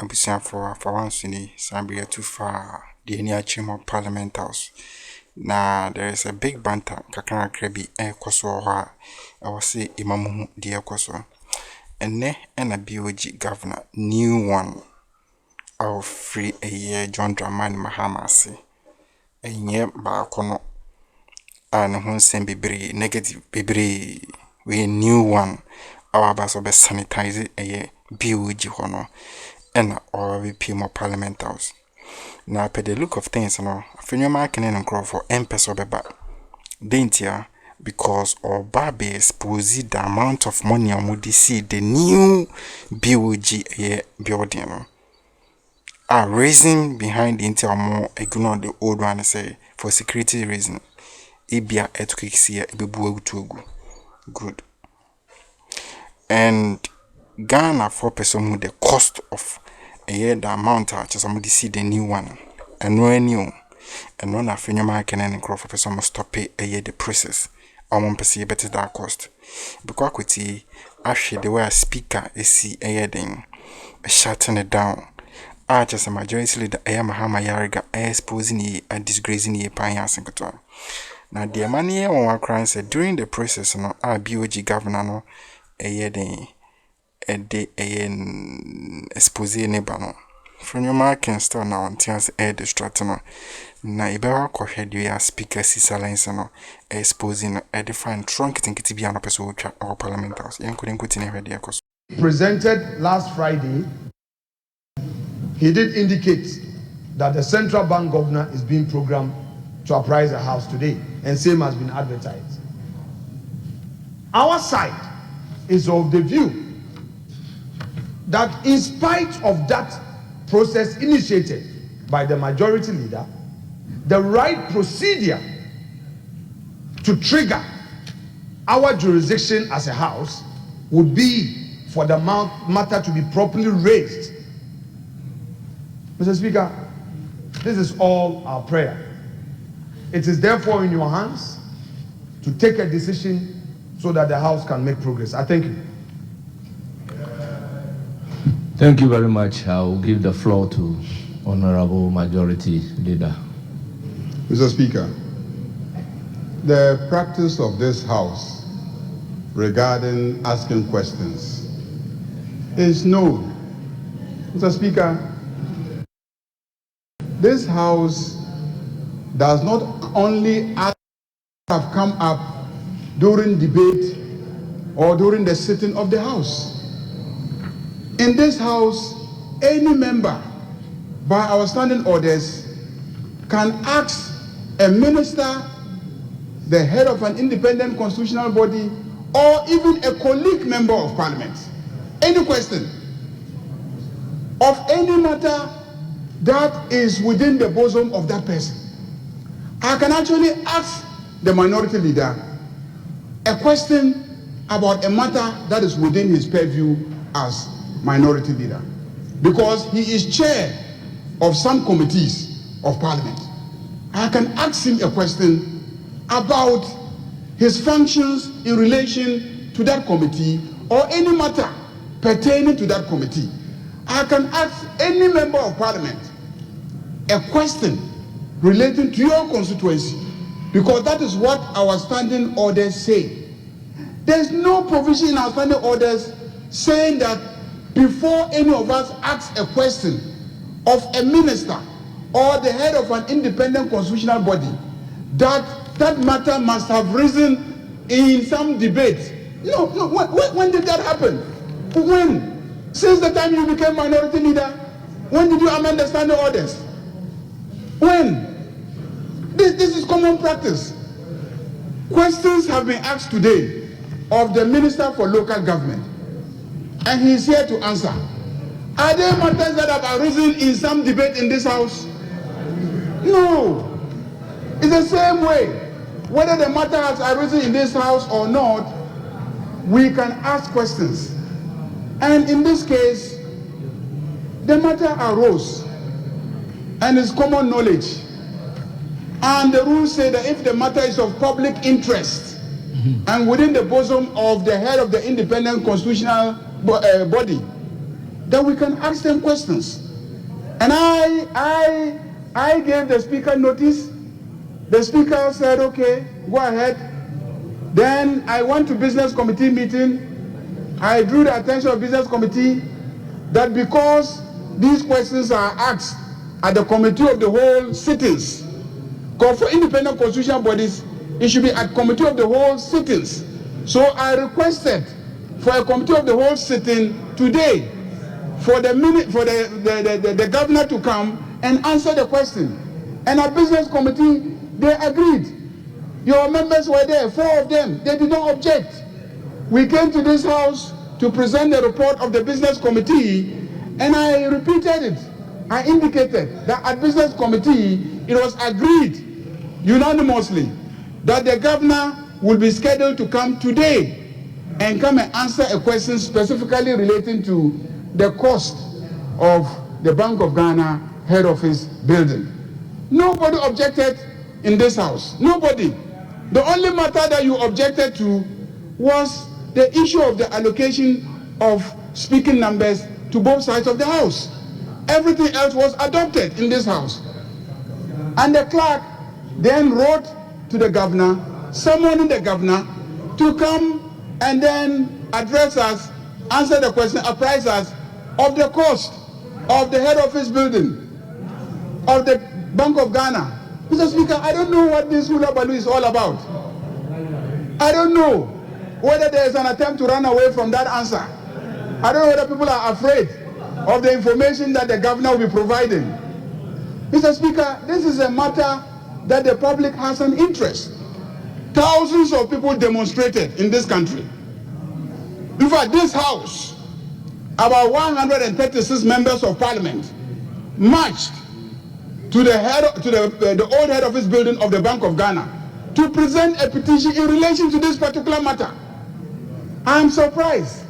abusia for once in the Sambia too far the near chamber Parliament House. Now there is a big banter kakana krebi koso ha I was say imamu dear koso. And ne and a BOG governor new one of free a year John Dramani Mahamasi. A year bakono and who send be negative be we new one our bus of sanitize a year BOG hono and or we more Parliament House. Now per the look of things no Afenyo marking and grow for M-Pesa beba. Daintia because or Barbie expose the amount of money on would see the new BOG building. Are raising behind the intel more ignore the old one say for security reason. Ibia etukisia ibebu tugu. Good. And Ghana for person with the cost of a year the amount just somebody see the new one. And no new. And one Afenyo marking and grow for person must stop pay a year the process. I won't perceive better that cost. Because with actually the way a speaker is see a year shutting it down. I just a majority leader I am Mahama Yariga exposing ye and disgracing ye pioneers and control. Now the money on one crime said during the process no our BOG governor no a year a day expose neighbor no. From your marking store now until air distracting na ibewa ko hwede ya speaker sisalence no exposing a define trunk tinkiti bia no person or Parliament House yen couldn't continue hwede yakos. Presented last Friday, he did indicate that the central bank governor is being programmed to apprise the house today, and same has been advertised. Our side is of the view that in spite of that process initiated by the majority leader, the right procedure to trigger our jurisdiction as a house would be for the matter to be properly raised. Mr. Speaker, this is all our prayer. It is therefore in your hands to take a decision so that the house can make progress. I thank you. Thank you very much. I will give the floor to Honorable Majority Leader. Mr. Speaker, the practice of this House regarding asking questions is known. Mr. Speaker, this House does not only ask have come up during debate or during the sitting of the House. In this House, any member, by our standing orders, can ask a minister, the head of an independent constitutional body, or even a colleague member of parliament, any question of any matter that is within the bosom of that person. I can actually ask the minority leader a question about a matter that is within his purview as minority leader, because he is chair of some committees of parliament. I can ask him a question about his functions in relation to that committee or any matter pertaining to that committee. I can ask any member of parliament a question relating to your constituency, because that is what our standing orders say. There's no provision in our standing orders saying that before any of us asks a question of a minister or the head of an independent constitutional body, that matter must have risen in some debate. No, when did that happen? When? Since the time you became minority leader, when did you amend the standing orders? When? This is common practice. Questions have been asked today of the Minister for Local Government, and he is here to answer. Are there matters that have arisen in some debate in this House? No. It's the same way. Whether the matter has arisen in this House or not, we can ask questions. And in this case, the matter arose, and it's common knowledge. And the rules say that if the matter is of public interest and within the bosom of the head of the independent constitutional body, that we can ask them questions. And I gave the speaker notice. The speaker said, okay, go ahead. Then I went to business committee meeting. I drew the attention of business committee that because these questions are asked at the committee of the whole sittings, for independent constitutional bodies, it should be at committee of the whole sittings. So I requested for a committee of the whole sitting today for the governor to come and answer the question. And our business committee, they agreed. Your members were there, 4 of them. They did not object. We came to this house to present the report of the business committee, and I repeated it. I indicated that at business committee, it was agreed unanimously that the governor will be scheduled to come today and come and answer a question specifically relating to the cost of the Bank of Ghana head office building. Nobody objected in this house. Nobody. The only matter that you objected to was the issue of the allocation of speaking numbers to both sides of the house. Everything else was adopted in this house. And the clerk then wrote to the governor, summoning the governor to come and then address us, answer the question, apprise us of the cost of the head office building of the Bank of Ghana. Mr. Speaker, I don't know what this hula baloo is all about. I don't know whether there is an attempt to run away from that answer. I don't know whether people are afraid of the information that the governor will be providing. Mr. Speaker, this is a matter that the public has an interest. Thousands of people demonstrated in this country. In fact, this house, about 136 members of parliament marched to the old head office building of the Bank of Ghana to present a petition in relation to this particular matter. I am surprised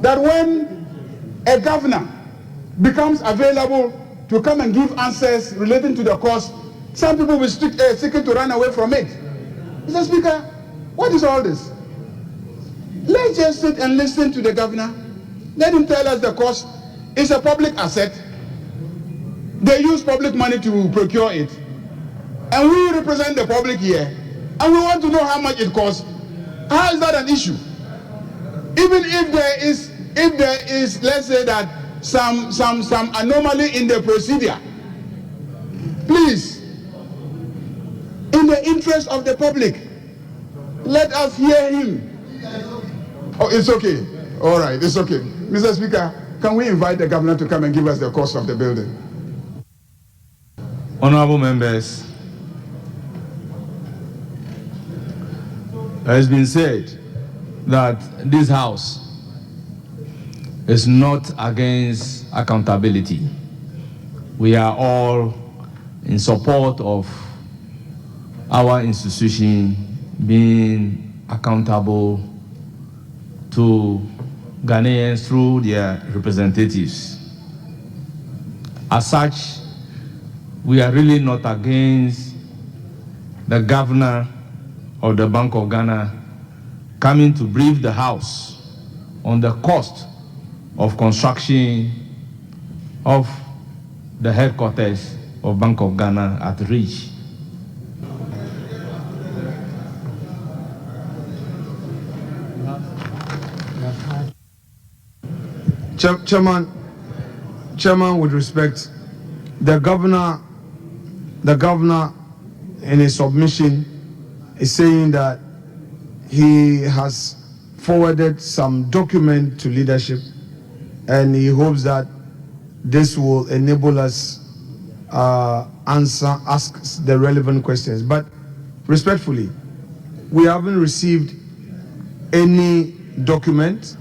that when a governor becomes available to come and give answers relating to the cost, some people will seeking to run away from it. Mr. Speaker, what is all this? Let's just sit and listen to the governor. Let him tell us the cost. It's a public asset. They use public money to procure it. And we represent the public here. And we want to know how much it costs. How is that an issue? Even if there is, let's say that some anomaly in the procedure, please, in the interest of the public, let us hear him. Oh, it's okay. All right, it's okay. Mr. Speaker, can we invite the governor to come and give us the cost of the building? Honorable members, it has been said that this house is not against accountability. We are all in support of our institution being accountable to Ghanaians through their representatives. As such, we are really not against the governor of the Bank of Ghana coming to brief the House on the cost of construction of the headquarters of Bank of Ghana at Ridge. Chairman, with respect, the governor in his submission is saying that he has forwarded some document to leadership and he hopes that this will enable us ask the relevant questions. But respectfully, we haven't received any document.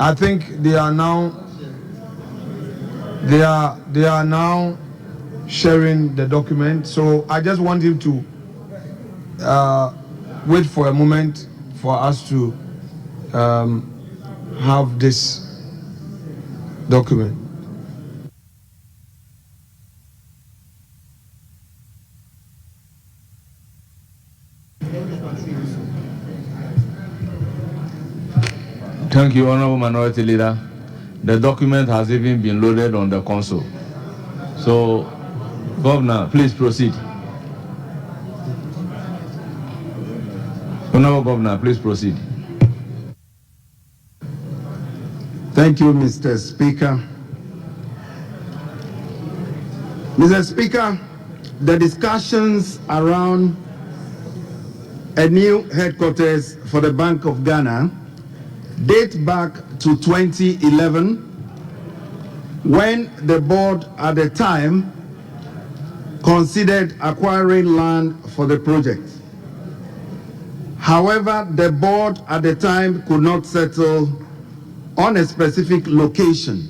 I think they are now sharing the document. So I just want him to wait for a moment for us to have this document. Thank you, Honorable Minority Leader. The document has even been loaded on the console. So, Governor, please proceed. Honorable Governor, please proceed. Thank you, Mr. Speaker. Mr. Speaker, the discussions around a new headquarters for the Bank of Ghana date back to 2011, when the board at the time considered acquiring land for the project. However, the board at the time could not settle on a specific location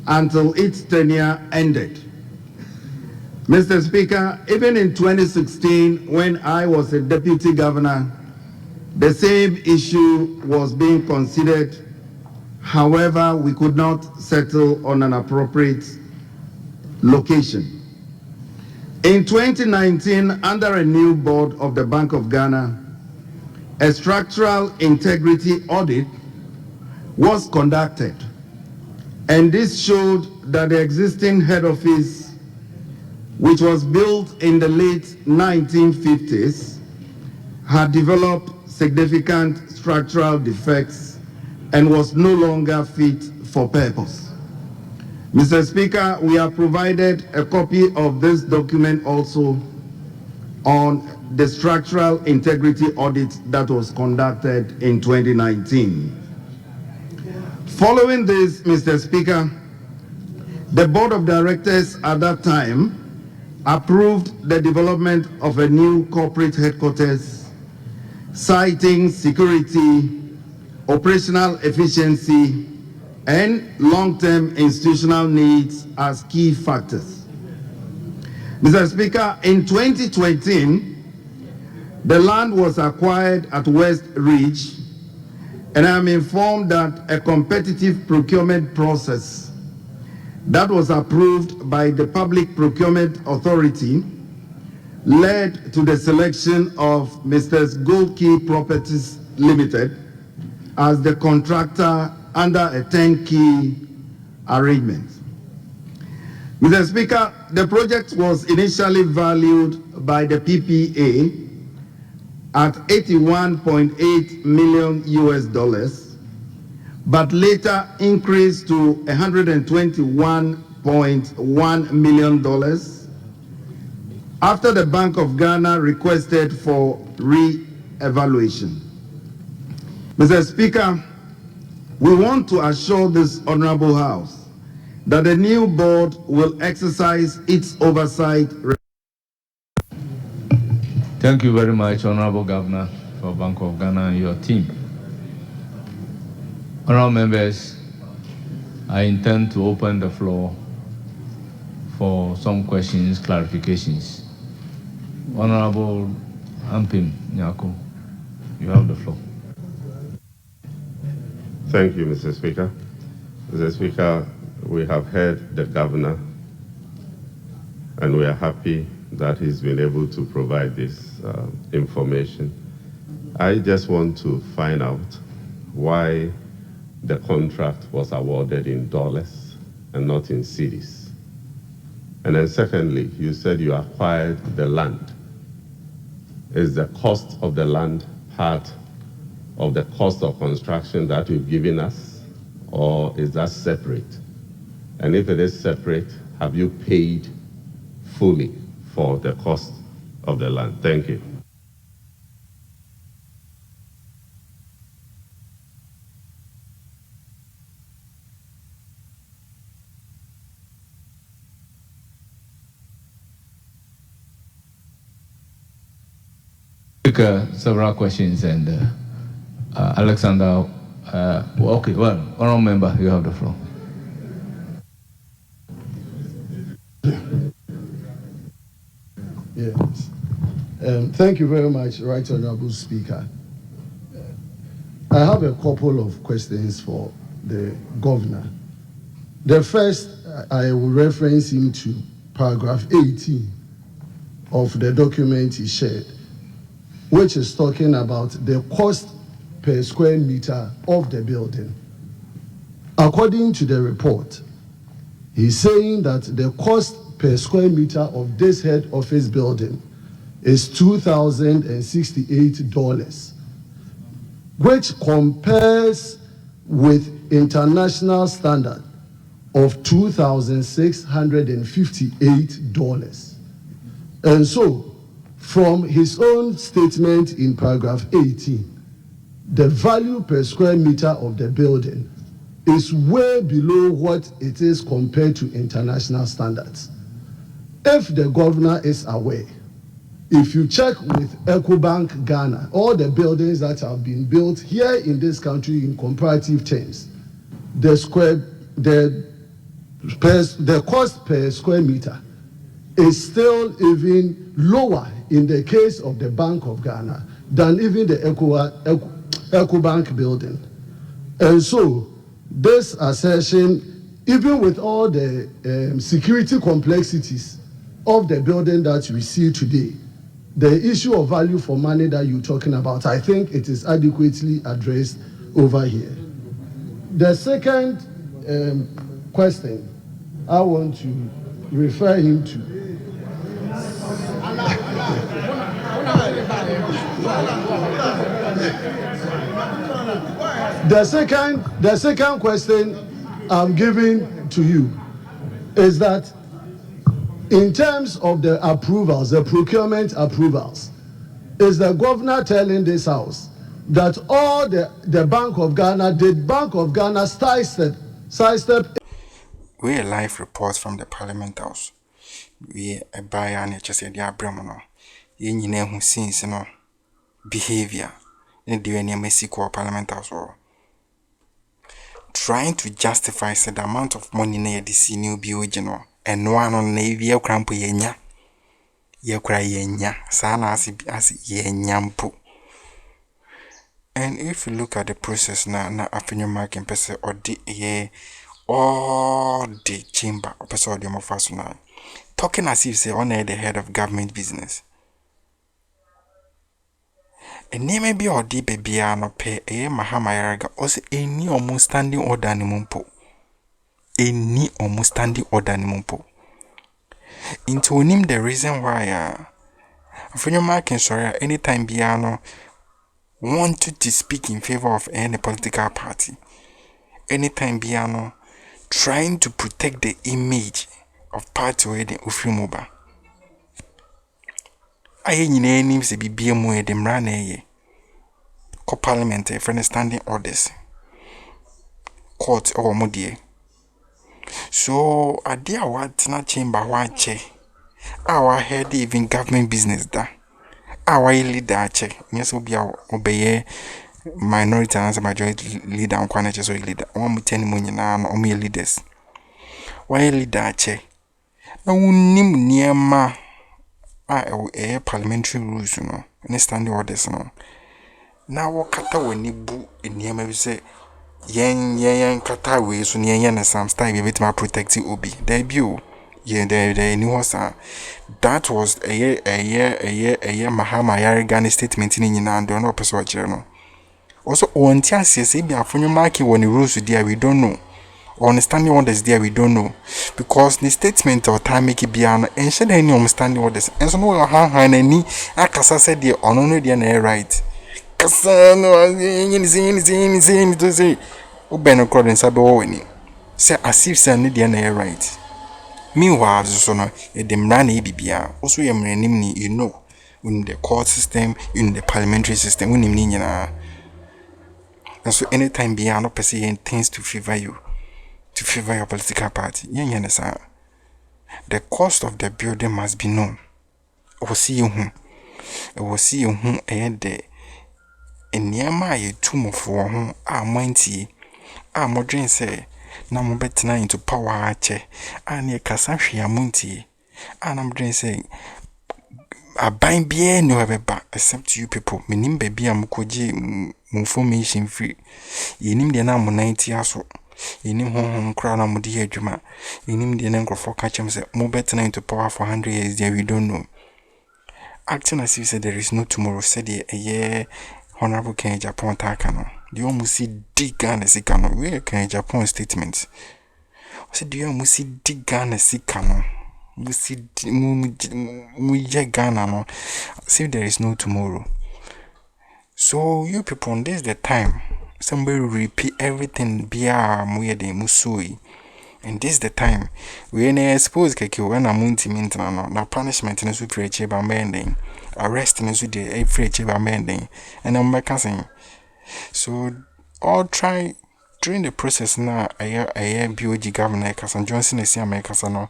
until its tenure ended. Mr. Speaker, even in 2016, when I was a deputy governor, the same issue was being considered. However, we could not settle on an appropriate location. In 2019, under a new board of the Bank of Ghana, a structural integrity audit was conducted, and this showed that the existing head office, which was built in the late 1950s, had developed significant structural defects and was no longer fit for purpose. Mr. Speaker, we have provided a copy of this document also on the structural integrity audit that was conducted in 2019. Following this, Mr. Speaker, the Board of Directors at that time approved the development of a new corporate headquarters, citing security, operational efficiency, and long-term institutional needs as key factors. Mr. Speaker, in 2020, the land was acquired at West Ridge, and I am informed that a competitive procurement process that was approved by the Public Procurement Authority led to the selection of Mr. Goldkey Properties Limited as the contractor under a turnkey arrangement. Mr. Speaker, the project was initially valued by the PPA at $81.8 million US, but later increased to $121.1 million after the Bank of Ghana requested for re-evaluation. Mr. Speaker, we want to assure this Honorable House that the new board will exercise its oversight. Thank you very much, Honorable Governor, for Bank of Ghana and your team. Honorable members, I intend to open the floor for some questions, clarifications. Honorable Ampim Nyako, you have the floor. Thank you, Mr. Speaker. Mr. Speaker, we have heard the governor, and we are happy that he's been able to provide this information. I just want to find out why the contract was awarded in dollars and not in cedis. And then secondly, you said you acquired the land. Is the cost of the land part of the cost of construction that you've given us, or is that separate? And if it is separate, have you paid fully for the cost of the land? Thank you. Several questions, and Alexander, okay, well, honorable member, you have the floor. Yes. Thank you very much, Right Honorable Speaker. I have a couple of questions for the governor. The first, I will reference him to paragraph 18 of the document he shared, which is talking about the cost per square meter of the building. according to the report, he's saying that the cost per square meter of this head office building is $2,068, which compares with international standard of $2,658. And so, from his own statement in paragraph 18, the value per square meter of the building is way below what it is compared to international standards. If the governor is aware, if you check with EcoBank Ghana, all the buildings that have been built here in this country in comparative terms, the cost per square meter is still even lower in the case of the Bank of Ghana than even the EcoBank building. And so this assertion, even with all the security complexities of the building that we see today, the issue of value for money that you're talking about, I think it is adequately addressed over here. The second question I want to refer him to. The second question I'm giving to you is that in terms of the approvals, the procurement approvals, is the governor telling this house that all the Bank of Ghana did Bank of Ghana sidestep? We a live report from the Parliament House. We a buyer and just said, "Yeah, Bremono, you know who sees no behavior in the Mexico Parliament House or trying to justify said the amount of money near the senior BOG no and one on Navy crampo yenya. Ye cry yenya, sana as yenyampo." And if you look at the process na Afenyo marking person or the all the chamber or person the mofasuna talking as if say on the head of government business. And name be or the baby no pay mahama yaraga also any almost standing order ni mumpo. Any almost standing order ni mumpo. Into him the reason why Afenyo marking sorry anytime biano wanted to speak in favor of any political party. Anytime biano trying to protect the image of party where the Ufrimoba. Aye nyine nim se bibie mu e de mra na ye. Ko parliament e friend standing orders. Court or modie. So ade a wat na chamber wa che. Our head even government business da. Our leader che. Yes obi a obeye minority and majority leader on kwanache so leader. One muteni mu nyina no omo leaders. Why leader che. Na unim niema parliamentary rules no any standing orders no na wo kata wani bu niema bi say yen kata we so ne yen na some style be betima protect obi there be o ye there ni hosa that was a year mahama yarigan statement ni nyina and no person wa kire no also on ti asese bi Afenyo marking woni rules there we don't know. Understanding orders there we don't know because the statement or time make it be an ensure any understanding orders and so no han any akasa said the ono there na right kasa no yin to say obeno crowd sabe wo ni say as if say there na right meanwhile so no e dem ran e bibia also ye mranim ni you know in the court system in the parliamentary system we ni nyina and so anytime be an person intends to favor you to favor your political party. The cost of the building must be known. We'll see you who de enyama ye tumo for who mighty modern say na mo betina into power ache and ye kasa hwea munti I'm modern say aban bia no ebeba except you people menim baby amukoji information free yenim de na mo 90 aso yenim honhom kra na mo de adwuma yenim de na nkrofo ka chem say mo betina into power for 100 years there we don't know acting as if say there is no tomorrow said a year honorable Ken Japan Takano The almost Ghana Sikano. We can Japan statement. I said, the almost Ghana Sikano. Musi Ghana no. See, there is no tomorrow. So you people, this is the time. Somebody repeat everything bia muye musui. And this is the time. We ain't suppose keke when a munti mintana na punishment in su preach by mending. Arrest in su de a preach by mending. And I'm saying. So all try during the process now a BOG governor Kasan Johnson is America no.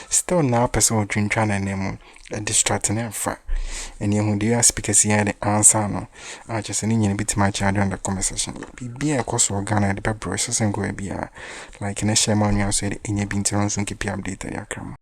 Still now person will drink trying name a distracting and fat. And you do speakers here the answer no. I just need a bit my child on the conversation. Be a course of Ghana the pepper and go be like in a shaman you said in your binter on soon keep updated Akroma.